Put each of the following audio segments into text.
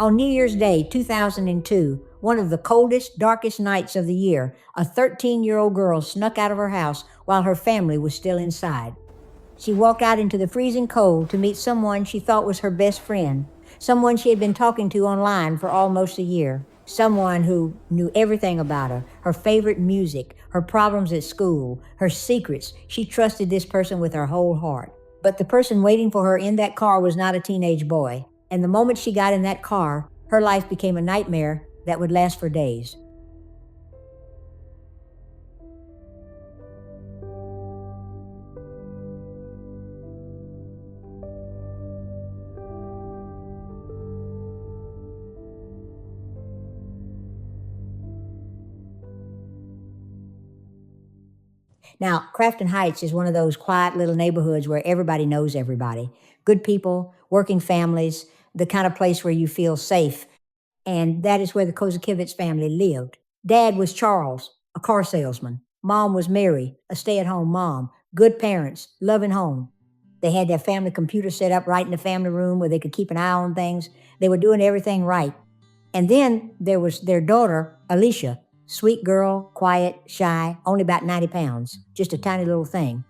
On New Year's Day, 2002, one of the coldest, darkest nights of the year, a 13-year-old girl snuck out of her house while her family was still inside. She walked out into the freezing cold to meet someone she thought was her best friend, someone she had been talking to online for almost a year, someone who knew everything about her favorite music, her problems at school, her secrets. She trusted this person with her whole heart. But the person waiting for her in that car was not a teenage boy. And the moment she got in that car, her life became a nightmare that would last for days. Now, Crafton Heights is one of those quiet little neighborhoods where everybody knows everybody. Good people, working families, the kind of place where you feel safe. And that is where the Kozakiewicz family lived. Dad was Charles, a car salesman. Mom was Mary, a stay-at-home mom. Good parents, loving home. They had their family computer set up right in the family room where they could keep an eye on things. They were doing everything right. And then there was their daughter, Alicia. Sweet girl, quiet, shy, only about 90 pounds, just a tiny little thing.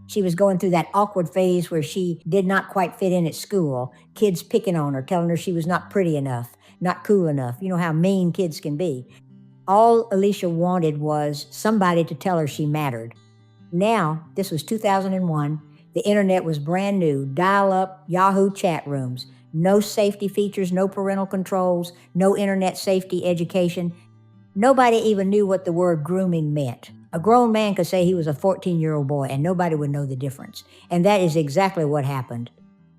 She was going through that awkward phase where she did not quite fit in at school, kids picking on her, telling her she was not pretty enough, not cool enough. You know how mean kids can be. All Alicia wanted was somebody to tell her she mattered. Now, this was 2001, the internet was brand new, dial-up, Yahoo chat rooms, no safety features, no parental controls, no internet safety education. Nobody even knew what the word grooming meant. A grown man could say he was a 14-year-old boy and nobody would know the difference. And that is exactly what happened.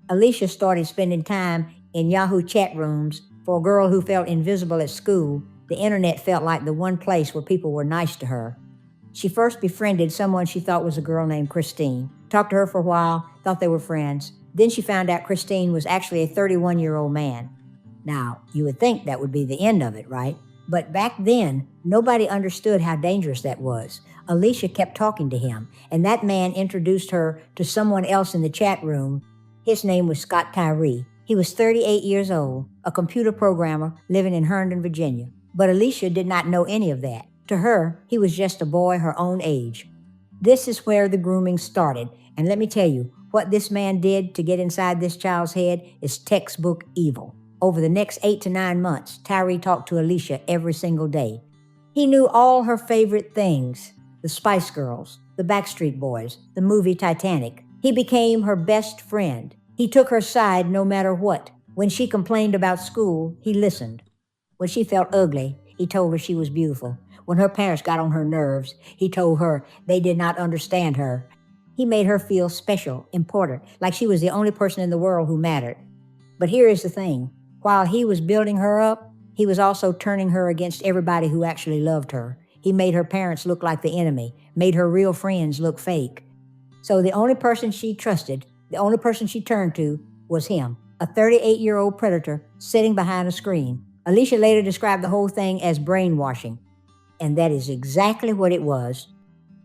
Alicia started spending time in Yahoo chat rooms. For a girl who felt invisible at school, the internet felt like the one place where people were nice to her. She first befriended someone she thought was a girl named Christine. Talked to her for a while, thought they were friends. Then she found out Christine was actually a 31-year-old man. Now, you would think that would be the end of it, right? But back then, nobody understood how dangerous that was. Alicia kept talking to him, and that man introduced her to someone else in the chat room. His name was Scott Tyree. He was 38 years old, a computer programmer living in Herndon, Virginia. But Alicia did not know any of that. To her, he was just a boy her own age. This is where the grooming started, and let me tell you, what this man did to get inside this child's head is textbook evil. Over the next 8 to 9 months, Tyree talked to Alicia every single day. He knew all her favorite things, the Spice Girls, the Backstreet Boys, the movie Titanic. He became her best friend. He took her side no matter what. When she complained about school, he listened. When she felt ugly, he told her she was beautiful. When her parents got on her nerves, he told her they did not understand her. He made her feel special, important, like she was the only person in the world who mattered. But here is the thing. While he was building her up, he was also turning her against everybody who actually loved her. He made her parents look like the enemy, made her real friends look fake. So the only person she trusted, the only person she turned to, was him, a 38-year-old predator sitting behind a screen. Alicia later described the whole thing as brainwashing, and that is exactly what it was.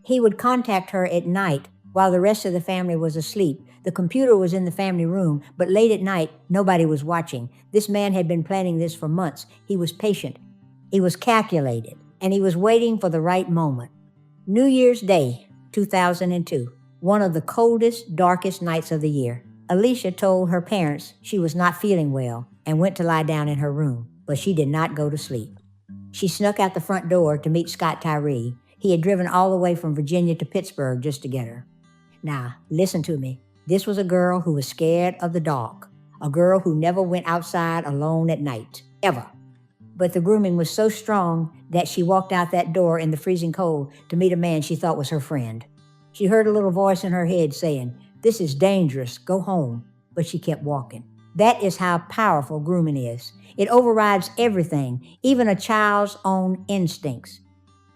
He would contact her at night while the rest of the family was asleep. The computer was in the family room, but late at night, nobody was watching. This man had been planning this for months. He was patient. He was calculated, and he was waiting for the right moment. New Year's Day, 2002, one of the coldest, darkest nights of the year. Alicia told her parents she was not feeling well and went to lie down in her room, but she did not go to sleep. She snuck out the front door to meet Scott Tyree. He had driven all the way from Virginia to Pittsburgh just to get her. Now, listen to me. This was a girl who was scared of the dark, a girl who never went outside alone at night, ever. But the grooming was so strong that she walked out that door in the freezing cold to meet a man she thought was her friend. She heard a little voice in her head saying, "This is dangerous, go home," but she kept walking. That is how powerful grooming is. It overrides everything, even a child's own instincts.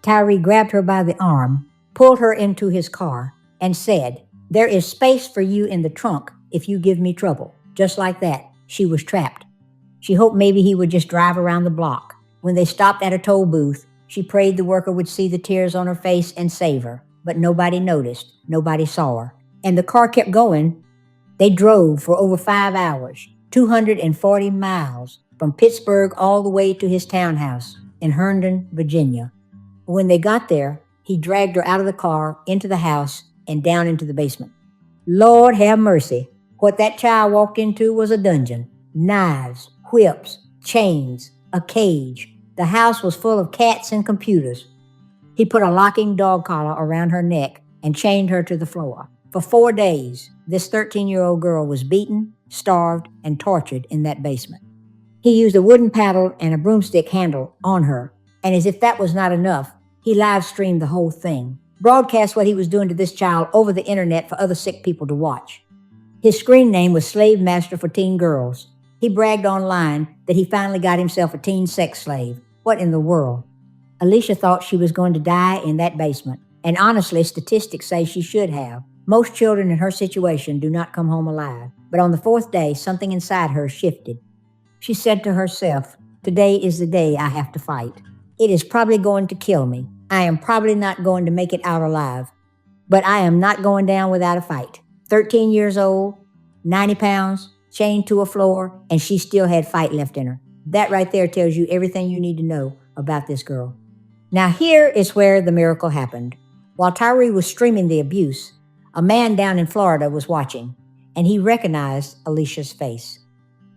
Tyree grabbed her by the arm, pulled her into his car, and said, "There is space for you in the trunk if you give me trouble." Just like that, she was trapped. She hoped maybe he would just drive around the block. When they stopped at a toll booth, she prayed the worker would see the tears on her face and save her. But nobody noticed. Nobody saw her. And the car kept going. They drove for over 5 hours, 240 miles, from Pittsburgh all the way to his townhouse in Herndon, Virginia. When they got there, he dragged her out of the car, into the house, and down into the basement. Lord have mercy. What that child walked into was a dungeon. Knives, whips, chains, a cage. The house was full of cats and computers. He put a locking dog collar around her neck and chained her to the floor. For 4 days, this 13-year-old girl was beaten, starved, and tortured in that basement. He used a wooden paddle and a broomstick handle on her, and as if that was not enough, he live-streamed the whole thing, broadcast what he was doing to this child over the internet for other sick people to watch. His screen name was Slave Master for Teen Girls. He bragged online that he finally got himself a teen sex slave. What in the world? Alicia thought she was going to die in that basement, and honestly, statistics say she should have. Most children in her situation do not come home alive, but on the 4th day, something inside her shifted. She said to herself, "Today is the day I have to fight. It is probably going to kill me. I am probably not going to make it out alive, but I am not going down without a fight." 13 years old, 90 pounds, chained to a floor, and she still had fight left in her. That right there tells you everything you need to know about this girl. Now here is where the miracle happened. While Tyree was streaming the abuse, a man down in Florida was watching, and he recognized Alicia's face.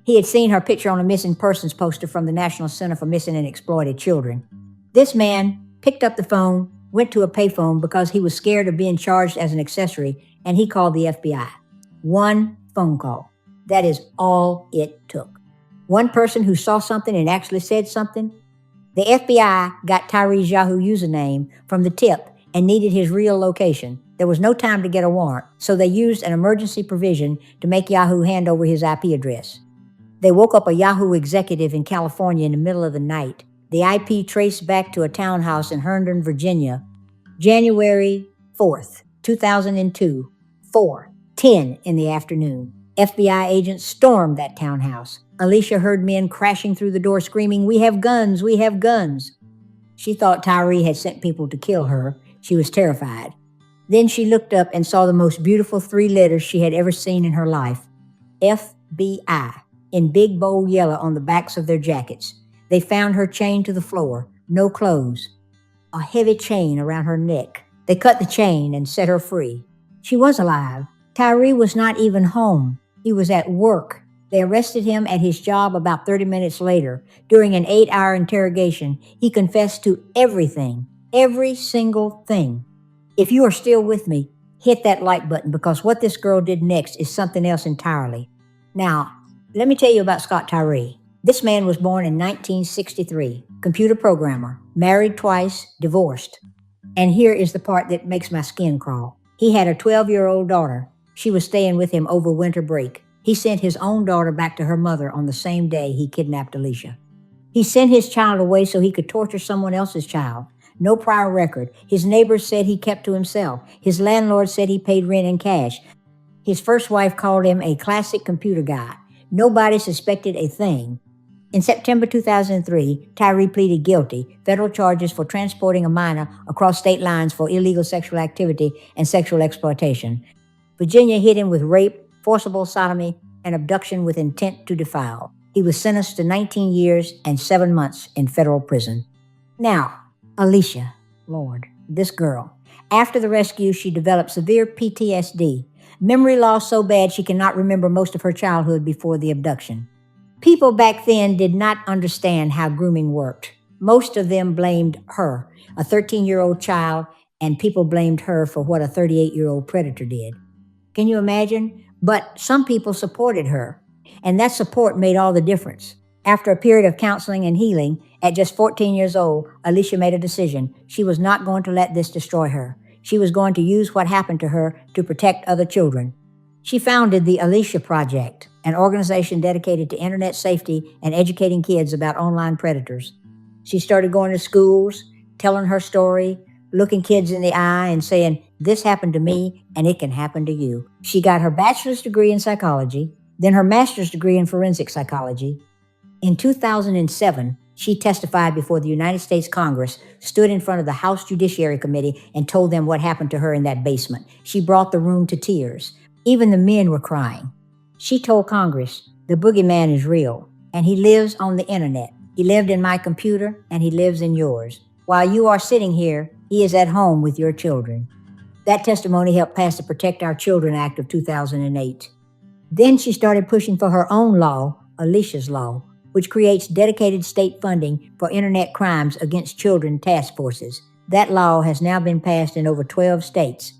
He had seen her picture on a missing persons poster from the National Center for Missing and Exploited Children. This man picked up the phone, went to a payphone because he was scared of being charged as an accessory, and he called the FBI. One phone call. That is all it took. One person who saw something and actually said something. The FBI got Tyree's Yahoo username from the tip and needed his real location. There was no time to get a warrant, so they used an emergency provision to make Yahoo hand over his IP address. They woke up a Yahoo executive in California in the middle of the night. The IP traced back to a townhouse in Herndon, Virginia, January 4th, 2002, 4:10 in the afternoon. FBI agents stormed that townhouse. Alicia heard men crashing through the door screaming, "We have guns, we have guns." She thought Tyree had sent people to kill her. She was terrified. Then she looked up and saw the most beautiful 3 letters she had ever seen in her life. FBI, in big bold yellow on the backs of their jackets. They found her chained to the floor, no clothes, a heavy chain around her neck. They cut the chain and set her free. She was alive. Tyree was not even home. He was at work. They arrested him at his job about 30 minutes later. During an 8-hour interrogation, he confessed to everything, every single thing. If you are still with me, hit that like button because what this girl did next is something else entirely. Now, let me tell you about Scott Tyree. This man was born in 1963, computer programmer, married twice, divorced. And here is the part that makes my skin crawl. He had a 12-year-old daughter. She was staying with him over winter break. He sent his own daughter back to her mother on the same day he kidnapped Alicia. He sent his child away so he could torture someone else's child. No prior record. His neighbors said he kept to himself. His landlord said he paid rent in cash. His first wife called him a classic computer guy. Nobody suspected a thing. In September 2003, Tyree pleaded guilty, federal charges for transporting a minor across state lines for illegal sexual activity and sexual exploitation. Virginia hit him with rape, forcible sodomy, and abduction with intent to defile. He was sentenced to 19 years and 7 months in federal prison. Now, Alicia, Lord, this girl. After the rescue, she developed severe PTSD, memory loss so bad she cannot remember most of her childhood before the abduction. People back then did not understand how grooming worked. Most of them blamed her, a 13-year-old child, and people blamed her for what a 38-year-old predator did. Can you imagine? But some people supported her, and that support made all the difference. After a period of counseling and healing, at just 14 years old, Alicia made a decision. She was not going to let this destroy her. She was going to use what happened to her to protect other children. She founded the Alicia Project, an organization dedicated to internet safety and educating kids about online predators. She started going to schools, telling her story, looking kids in the eye and saying, "This happened to me and it can happen to you." She got her bachelor's degree in psychology, then her master's degree in forensic psychology. In 2007, she testified before the United States Congress, stood in front of the House Judiciary Committee, and told them what happened to her in that basement. She brought the room to tears. Even the men were crying. She told Congress, the boogeyman is real, and he lives on the internet. He lived in my computer, and he lives in yours. While you are sitting here, he is at home with your children. That testimony helped pass the Protect Our Children Act of 2008. Then she started pushing for her own law, Alicia's Law, which creates dedicated state funding for internet crimes against children task forces. That law has now been passed in over 12 states.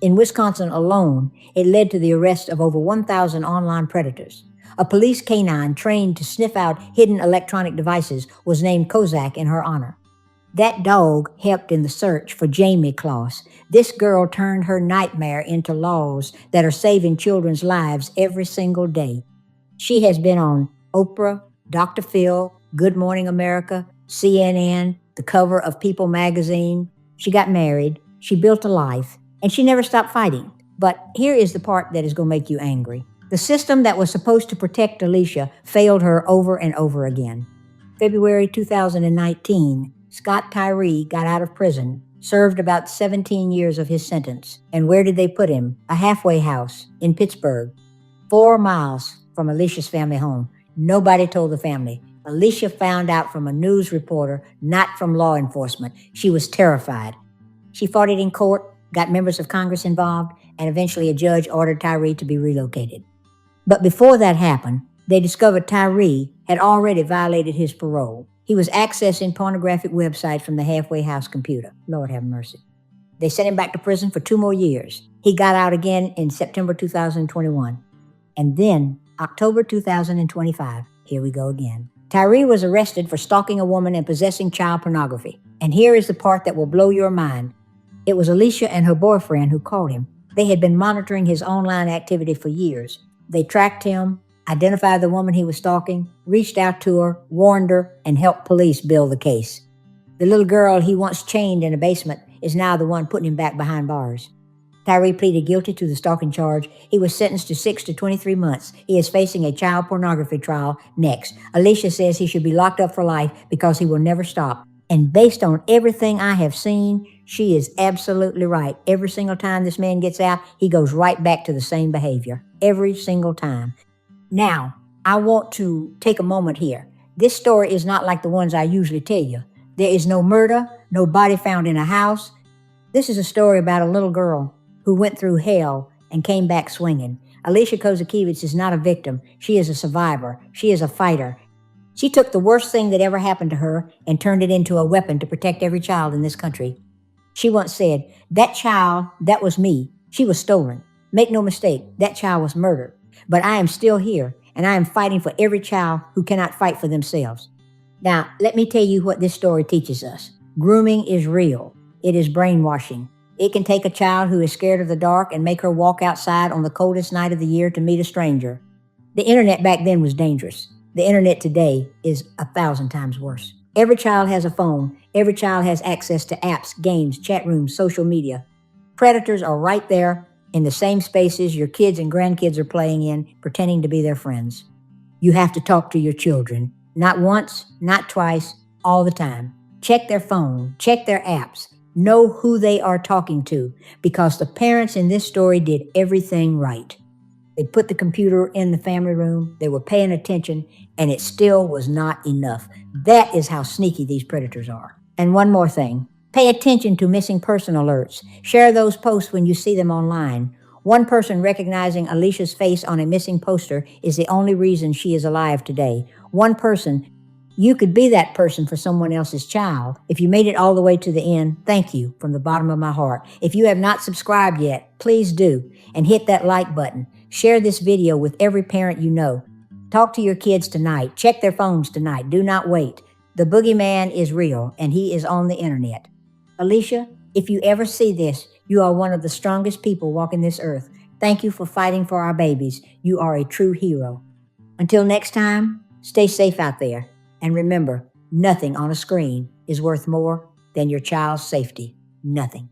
In Wisconsin alone, it led to the arrest of over 1,000 online predators. A police canine trained to sniff out hidden electronic devices was named Kozak in her honor. That dog helped in the search for Jamie Kloss. This girl turned her nightmare into laws that are saving children's lives every single day. She has been on Oprah, Dr. Phil, Good Morning America, CNN, the cover of People magazine. She got married, she built a life, and she never stopped fighting. But here is the part that is going to make you angry. The system that was supposed to protect Alicia failed her over and over again. February 2019, Scott Tyree got out of prison, served about 17 years of his sentence. And where did they put him? A halfway house in Pittsburgh, 4 miles from Alicia's family home. Nobody told the family. Alicia found out from a news reporter, not from law enforcement. She was terrified. She fought it in court, got members of Congress involved, and eventually a judge ordered Tyree to be relocated. But before that happened, they discovered Tyree had already violated his parole. He was accessing pornographic websites from the halfway house computer. Lord have mercy. They sent him back to prison for 2 more years. He got out again in September 2021. And then, October 2025, here we go again. Tyree was arrested for stalking a woman and possessing child pornography. And here is the part that will blow your mind. It was Alicia and her boyfriend who caught him. They had been monitoring his online activity for years. They tracked him, identified the woman he was stalking, reached out to her, warned her, and helped police build the case. The little girl he once chained in a basement is now the one putting him back behind bars. Tyree pleaded guilty to the stalking charge. He was sentenced to 6 to 23 months. He is facing a child pornography trial next. Alicia says he should be locked up for life because he will never stop. And based on everything I have seen, she is absolutely right. Every single time this man gets out, he goes right back to the same behavior. Every single time. Now, I want to take a moment here. This story is not like the ones I usually tell you. There is no murder, no body found in a house. This is a story about a little girl who went through hell and came back swinging. Alicia Kozakiewicz is not a victim. She is a survivor. She is a fighter. She took the worst thing that ever happened to her and turned it into a weapon to protect every child in this country. She once said, "That child, that was me. She was stolen. Make no mistake, that child was murdered. But I am still here, and I am fighting for every child who cannot fight for themselves." Now, let me tell you what this story teaches us. Grooming is real. It is brainwashing. It can take a child who is scared of the dark and make her walk outside on the coldest night of the year to meet a stranger. The internet back then was dangerous. The internet today is 1,000 times worse. Every child has a phone. Every child has access to apps, games, chat rooms, social media. Predators are right there in the same spaces your kids and grandkids are playing in, pretending to be their friends. You have to talk to your children. Not once, not twice, all the time. Check their phone, check their apps. Know who they are talking to, because the parents in this story did everything right. They put the computer in the family room, they were paying attention, and it still was not enough. That is how sneaky these predators are. And one more thing. Pay attention to missing person alerts. Share those posts when you see them online. One person recognizing Alicia's face on a missing poster is the only reason she is alive today. One person. You could be that person for someone else's child. If you made it all the way to the end, thank you from the bottom of my heart. If you have not subscribed yet, please do, and hit that like button. Share this video with every parent you know. Talk to your kids tonight. Check their phones tonight. Do not wait. The boogeyman is real, and he is on the internet. Alicia, if you ever see this, you are one of the strongest people walking this earth. Thank you for fighting for our babies. You are a true hero. Until next time, stay safe out there. And remember, nothing on a screen is worth more than your child's safety. Nothing.